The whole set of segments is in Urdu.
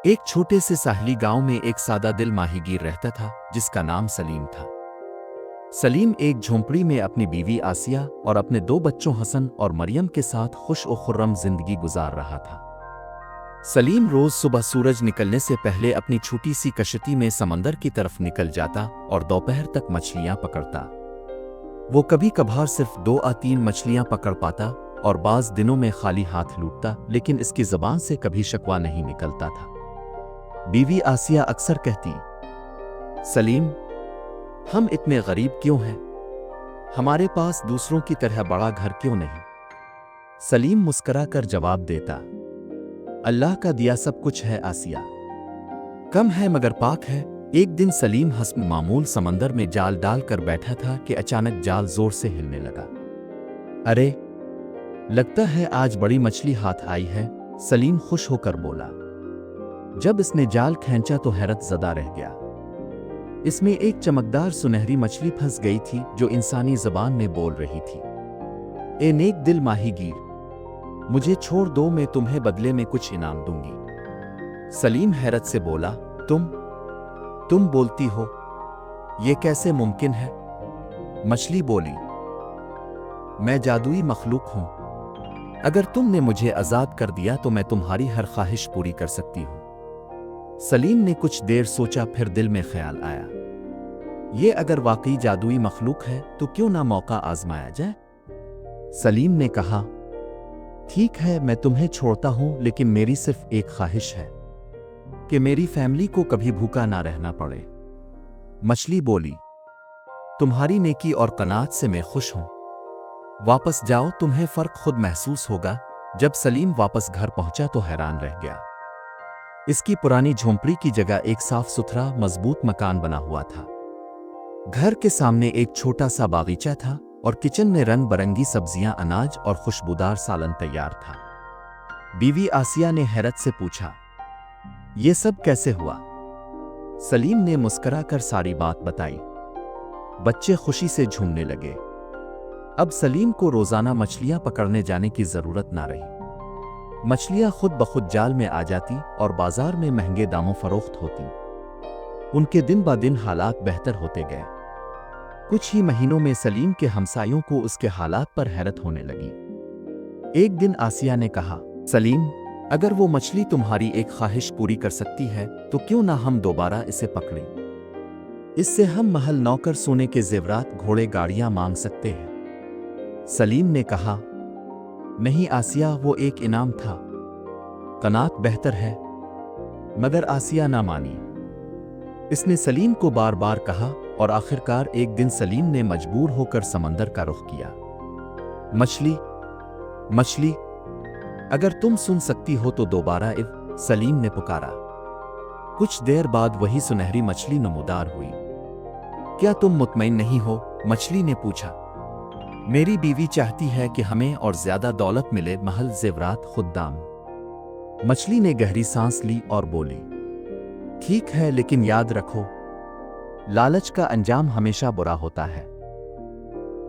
ایک چھوٹے سے ساحلی گاؤں میں ایک سادہ دل ماہیگیر رہتا تھا جس کا نام سلیم تھا۔ سلیم ایک جھونپڑی میں اپنی بیوی آسیہ اور اپنے دو بچوں حسن اور مریم کے ساتھ خوش و خرم زندگی گزار رہا تھا۔ سلیم روز صبح سورج نکلنے سے پہلے اپنی چھوٹی سی کشتی میں سمندر کی طرف نکل جاتا اور دوپہر تک مچھلیاں پکڑتا۔ وہ کبھی کبھار صرف 2 یا 3 مچھلیاں پکڑ پاتا اور بعض دنوں میں خالی ہاتھ لوٹتا، لیکن اس کی زبان سے کبھی شکوہ نہیں نکلتا تھا۔ بیوی آسیہ اکثر کہتی، سلیم، ہم اتنے غریب کیوں ہیں؟ ہمارے پاس دوسروں کی طرح بڑا گھر کیوں نہیں؟ سلیم مسکرا کر جواب دیتا، اللہ کا دیا سب کچھ ہے آسیہ، کم ہے مگر پاک ہے۔ ایک دن سلیم حسب معمول سمندر میں جال ڈال کر بیٹھا تھا کہ اچانک جال زور سے ہلنے لگا۔ ارے، لگتا ہے آج بڑی مچھلی ہاتھ آئی ہے، سلیم خوش ہو کر بولا۔ جب اس نے جال کھینچا تو حیرت زدہ رہ گیا۔ اس میں ایک چمکدار سنہری مچھلی پھنس گئی تھی جو انسانی زبان میں بول رہی تھی، اے نیک دل ماہی گیر، مجھے چھوڑ دو، میں تمہیں بدلے میں کچھ انعام دوں گی۔ سلیم حیرت سے بولا، تم بولتی ہو، یہ کیسے ممکن ہے؟ مچھلی بولی، میں جادوئی مخلوق ہوں، اگر تم نے مجھے آزاد کر دیا تو میں تمہاری ہر خواہش پوری کر سکتی ہوں۔ سلیم نے کچھ دیر سوچا، پھر دل میں خیال آیا، یہ اگر واقعی جادوئی مخلوق ہے تو کیوں نہ موقع آزمایا جائے؟ سلیم نے کہا، ٹھیک ہے، میں تمہیں چھوڑتا ہوں، لیکن میری صرف ایک خواہش ہے کہ میری فیملی کو کبھی بھوکا نہ رہنا پڑے۔ مچھلی بولی، تمہاری نیکی اور قناعت سے میں خوش ہوں، واپس جاؤ، تمہیں فرق خود محسوس ہوگا۔ جب سلیم واپس گھر پہنچا تو حیران رہ گیا۔ اس کی پرانی جھونپڑی کی جگہ ایک صاف ستھرا مضبوط مکان بنا ہوا تھا۔ گھر کے سامنے ایک چھوٹا سا باغیچہ تھا اور کچن میں رنگ برنگی سبزیاں، اناج اور خوشبودار سالن تیار تھا۔ بیوی آسیہ نے حیرت سے پوچھا، یہ سب کیسے ہوا؟ سلیم نے مسکرا کر ساری بات بتائی۔ بچے خوشی سے جھومنے لگے۔ اب سلیم کو روزانہ مچھلیاں پکڑنے جانے کی ضرورت نہ رہی۔ مچھلیاں خود بخود جال میں آ جاتی اور بازار میں مہنگے داموں فروخت ہوتی۔ ان کے دن با دن حالات بہتر ہوتے گئے۔ کچھ ہی مہینوں میں سلیم کے ہمسایوں کو اس کے حالات پر حیرت ہونے لگی۔ ایک دن آسیہ نے کہا، سلیم، اگر وہ مچھلی تمہاری ایک خواہش پوری کر سکتی ہے تو کیوں نہ ہم دوبارہ اسے پکڑیں؟ اس سے ہم محل نوکر، سونے کے زیورات، گھوڑے، گاڑیاں مانگ سکتے ہیں۔ سلیم نے کہا، نہیں آسیہ، وہ ایک انعام تھا، قناعت بہتر ہے۔ مگر آسیہ نہ مانی۔ اس نے سلیم کو بار بار کہا اور آخرکار ایک دن سلیم نے مجبور ہو کر سمندر کا رخ کیا۔ مچھلی، اگر تم سن سکتی ہو تو دوبارہ سلیم نے پکارا۔ کچھ دیر بعد وہی سنہری مچھلی نمودار ہوئی۔ کیا تم مطمئن نہیں ہو؟ مچھلی نے پوچھا۔ میری بیوی چاہتی ہے کہ ہمیں اور زیادہ دولت ملے، محل، زیورات، خدام۔ مچھلی نے گہری سانس لی اور بولی، ٹھیک ہے، لیکن یاد رکھو، لالچ کا انجام ہمیشہ برا ہوتا ہے۔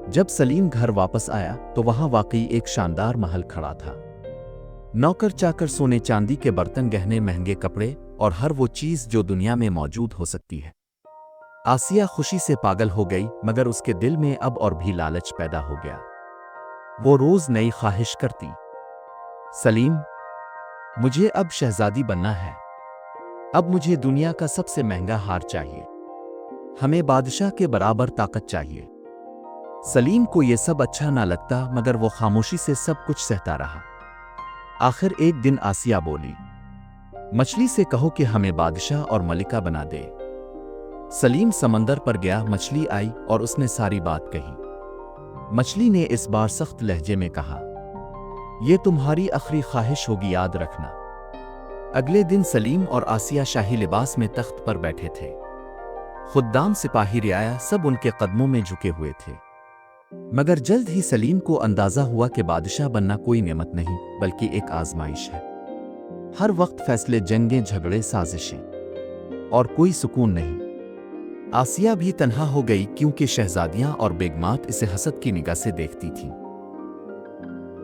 جب سلیم گھر واپس آیا تو وہاں واقعی ایک شاندار محل کھڑا تھا۔ نوکر چاکر، سونے چاندی کے برتن، گہنے، مہنگے کپڑے اور ہر وہ چیز جو دنیا میں موجود ہو سکتی ہے۔ آسیہ خوشی سے پاگل ہو گئی، مگر اس کے دل میں اب اور بھی لالچ پیدا ہو گیا۔ وہ روز نئی خواہش کرتی، سلیم، مجھے اب شہزادی بننا ہے، اب مجھے دنیا کا سب سے مہنگا ہار چاہیے، ہمیں بادشاہ کے برابر طاقت چاہیے۔ سلیم کو یہ سب اچھا نہ لگتا، مگر وہ خاموشی سے سب کچھ سہتا رہا۔ آخر ایک دن آسیہ بولی، مچھلی سے کہو کہ ہمیں بادشاہ اور ملکہ بنا دے۔ سلیم سمندر پر گیا، مچھلی آئی اور اس نے ساری بات کہی۔ مچھلی نے اس بار سخت لہجے میں کہا، یہ تمہاری آخری خواہش ہوگی، یاد رکھنا۔ اگلے دن سلیم اور آسیہ شاہی لباس میں تخت پر بیٹھے تھے۔ خدام، سپاہی، رعایا سب ان کے قدموں میں جھکے ہوئے تھے۔ مگر جلد ہی سلیم کو اندازہ ہوا کہ بادشاہ بننا کوئی نعمت نہیں بلکہ ایک آزمائش ہے۔ ہر وقت فیصلے، جنگیں، جھگڑے، سازشیں، اور کوئی سکون نہیں۔ آسیہ بھی تنہا ہو گئی کیونکہ شہزادیاں اور بیگمات اسے حسد کی نگاہ سے دیکھتی تھیں۔